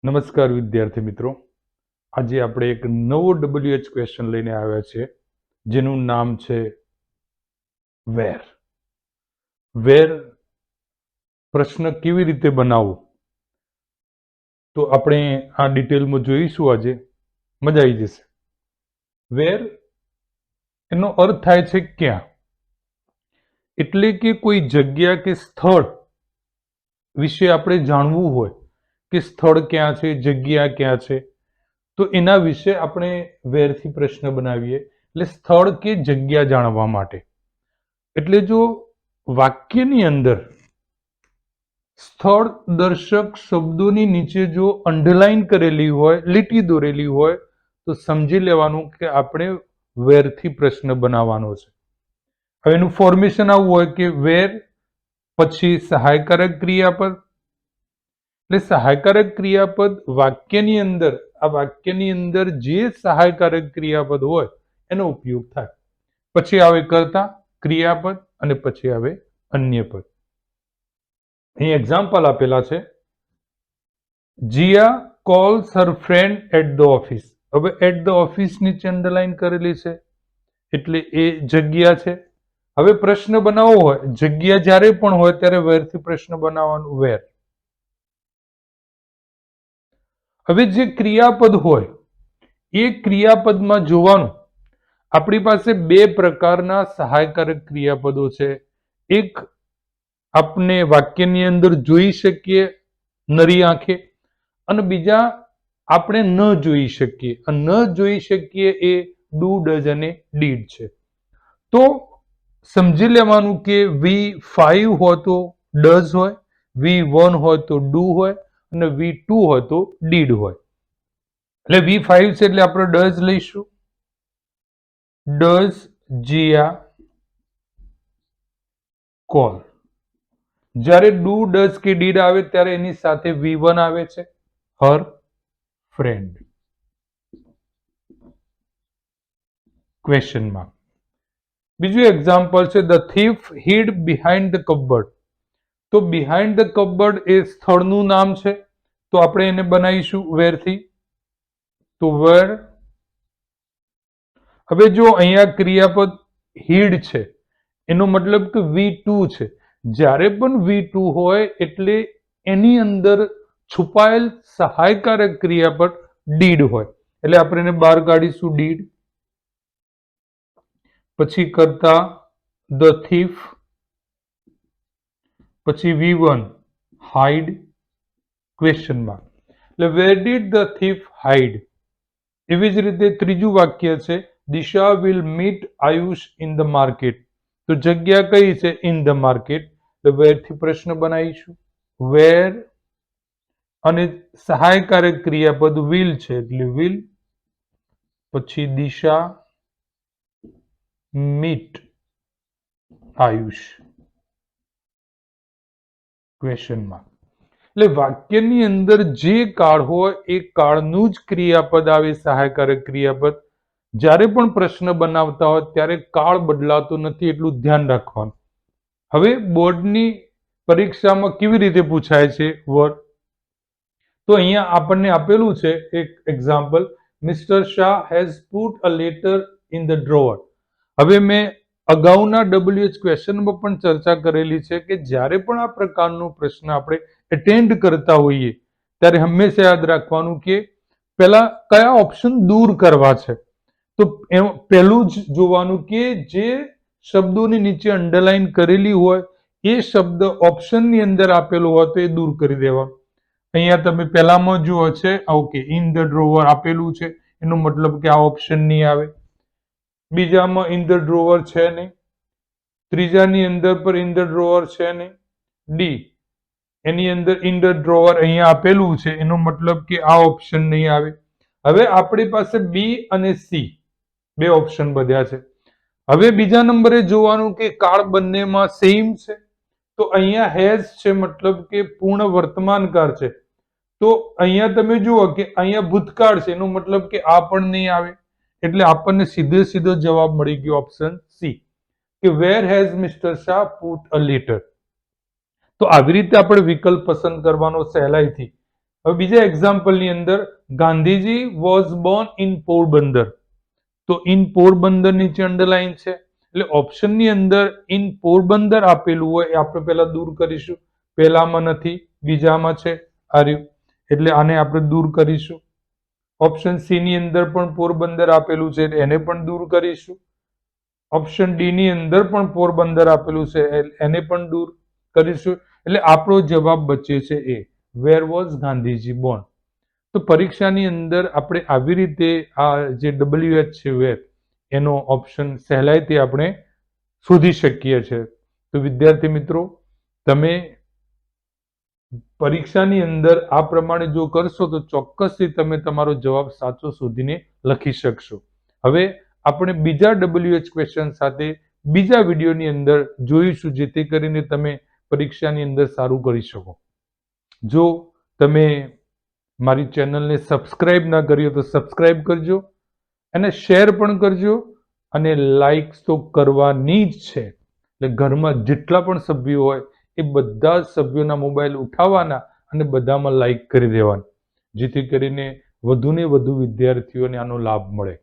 નમસ્કાર વિદ્યાર્થી મિત્રો, આજે આપણે એક નવો WH ક્વેશ્ચન લઈને આવ્યા છે જેનું નામ છે વેર. વેર પ્રશ્ન કેવી રીતે બનાવવો તો આપણે આ ડિટેલમાં જોઈશું. આજે મજા આવી જશે. વેર એનો અર્થ થાય છે ક્યાં, એટલે કે કોઈ જગ્યા કે સ્થળ વિશે આપણે જાણવું હોય કે સ્થળ ક્યાં છે, જગ્યા ક્યાં છે, તો એના વિશે આપણે વેરથી પ્રશ્ન બનાવીએ. એટલે સ્થળ કે જગ્યા જાણવા માટે. એટલે જો વાક્યની અંદર સ્થળ દર્શક શબ્દોની નીચે જો અંડરલાઈન કરેલી હોય, લીટી દોરેલી હોય, તો સમજી લેવાનું કે આપણે વેરથી પ્રશ્ન બનાવવાનો છે. હવે એનું ફોર્મેશન આવું હોય કે વેર પછી સહાયકારક ક્રિયાપદ. એટલે સહાયકારક ક્રિયાપદ વાક્યની અંદર, આ વાક્યની અંદર જે સહાયકારક ક્રિયાપદ હોય એનો ઉપયોગ થાય. પછી આવે કર્તા ક્રિયાપદ અને પછી આવે અન્ય પદ. અહીં એક્ઝામ્પલ આપેલા છે. Jiya calls her friend at the office. હવે એટ ધ ઓફિસ નીચે અંડરલાઈન કરેલી છે એટલે એ જગ્યા છે. હવે પ્રશ્ન બનાવવો હોય, જગ્યા જ્યારે પણ હોય ત્યારે વેરથી પ્રશ્ન બનાવવાનું, વેર. હવે જે ક્રિયાપદ હોય એ ક્રિયાપદમાં જોવાનું, આપણી પાસે બે પ્રકારના સહાયકારક ક્રિયાપદો છે. એક આપણે વાક્યની અંદર જોઈ શકીએ નરી આંખે, અને બીજા આપણે ન જોઈ શકીએ. ન જોઈ શકીએ એ ડુ, ડઝ અને ડીડ છે. તો સમજી લેવાનું કે V5 હોય તો ડઝ હોય, V1 હોય તો ડુ હોય અને V2 હોય તો ડીડ હોય. એટલે V5 છે એટલે આપણે ડઝ લઈશું. Does Jiya call. જ્યારે ડુ, ડઝ કે ડીડ આવે ત્યારે એની સાથે V1 આવે છે, હર ફ્રેન્ડ. ક્વેશ્ચનમાં બીજું એક્ઝામ્પલ છે, the thief hid behind the cupboard. તો બિહાઇન્ડ ધ કબર્ડ એ સ્થળનું નામ છે, તો આપણે એને બનાવીશું વેરથી. તો વેર. હવે જો અહીંયા ક્રિયાપદ હિડ છે એનો મતલબ કે V2 છે. જ્યારે પણ V2 હોય એટલે એની અંદર છુપાયેલ સહાયકારક ક્રિયાપદ ડીડ હોય, એટલે આપણે એને બહાર કાઢીશું, ડીડ. પછી કરતા ધ થીફ, પછી V1 હાઇડ, ક્વેશ્ચનમાં. એટલે where did the thief hide. એવી જ રીતે ત્રીજું વાક્ય છે, Disha will meet Ayush in the market. તો જગ્યા કઈ છે? In the market. તો વેરથી પ્રશ્ન બનાવીશું, વેર. અને સહાયકારક ક્રિયાપદ વિલ છે એટલે વિલ. પછી દિશા મીટ આયુષ, ક્વેશ્ચનમાં. એટલે વાક્યની અંદર જે કાળ હોય એ કાળનું જ ક્રિયાપદ આવે, સહાયકારક ક્રિયાપદ. જ્યારે પણ પ્રશ્ન બનાવતા હોય ત્યારે કાળ બદલાતો નથી, એટલું ધ્યાન રાખવાનું. હવે બોર્ડની પરીક્ષામાં કેવી રીતે પૂછાય છે વર્ડ, તો અહીંયા આપણને આપેલું છે એક example, mister Shah has put a letter in the drawer. હવે મેં અગાઉના WH ક્વેશ્ચનમાં પણ ચર્ચા કરેલી છે કે જ્યારે પણ આ પ્રકારનો પ્રશ્ન આપણે એટેન્ડ કરતા હોઈએ ત્યારે હંમેશા યાદ રાખવાનું કે પહેલા કયા ઓપ્શન દૂર કરવા છે. તો પહેલું જ જોવાનું કે જે શબ્દોની નીચે અંડરલાઈન કરેલી હોય એ શબ્દ ઓપ્શનની અંદર આપેલો હોય તો એ દૂર કરી દેવાનો. અહીંયા તમે પહેલામાં જુઓ છે, ઓકે, ઇન ધ ડ્રોવર આપેલું છે, એનો મતલબ કે આ ઓપ્શન નહીં આવે. બીજામાં ઇન ધ ડ્રોવર છે નહીં. ત્રીજાની અંદર પર ઇન ધ ડ્રોવર છે નહીં. ડી, એની અંદર ઇન ધ ડ્રોવર અહીંયા આપેલું છે, એનો મતલબ કે આ ઓપ્શન નહીં આવે. હવે આપણી પાસે બી અને સી બે ઓપ્શન વધ્યા છે. હવે બીજા નંબરે જોવાનું કે કાળ બંનેમાં સેમ છે. તો અહીંયા હેઝ છે મતલબ કે પૂર્ણ વર્તમાન કાળ છે. તો અહીંયા તમે જુઓ કે અહીંયા ભૂતકાળ છે, એનો મતલબ કે આ પણ નહીં આવે. એટલે આપણને સીધો જવાબ મળી ગયો ઓપ્શન સી, કે where has mister Shah put a letter. તો આવી રીતે આપણે વિકલ્પ પસંદ કરવાનો સહેલાઈથી. હવે બીજા એક્ઝામ્પલની અંદર Gandhiji was Born in Porbandar, તો ઇન પોરબંદર નીચે અંડરલાઈન છે, એટલે ઓપ્શનની અંદર ઇન પોરબંદર આપેલું હોય એ આપણે પહેલા દૂર કરીશું. પહેલામાં નથી, બીજામાં છે, આર્યું, એટલે આને આપણે દૂર કરીશું. ઓપ્શન સી ની અંદર પણ પોરબંદર આપેલું છે, એને પણ દૂર કરીશું. ઓપ્શન ડી ની અંદર પણ પોરબંદર આપેલું છે, એને પણ દૂર કરીશું. એટલે આપણો જવાબ બચે છે એ, વેર વોઝ ગાંધીજી બોર્ન. તો પરીક્ષાની અંદર આપણે આવી રીતે આ જે WH છે વેર, એનો ઓપ્શન સહેલાઈથી આપણે શોધી શકીએ છીએ. તો વિદ્યાર્થી મિત્રો, તમે પરીક્ષાની અંદર આ પ્રમાણે જો કરશો તો ચોક્કસથી તમે તમારો જવાબ સાચો શોધીને લખી શકશો. હવે આપણે બીજા WH ક્વેશ્ચન સાથે બીજા વિડીયોની અંદર જોઈશું, જેથી કરીને તમે પરીક્ષાની અંદર સારું કરી શકો. જો તમે મારી ચેનલને સબસ્ક્રાઇબ ના કરી તો સબસ્ક્રાઇબ કરજો અને શેર પણ કરજો, અને લાઈક તો કરવાની જ છે. એટલે ઘરમાં જેટલા પણ સભ્યો હોય એ બધા જ સભ્યોના મોબાઈલ ઉઠાવવાના અને બધામાં લાઈક કરી દેવાના, જેથી કરીને વધુને વધુ વિદ્યાર્થીઓને આનો લાભ મળે.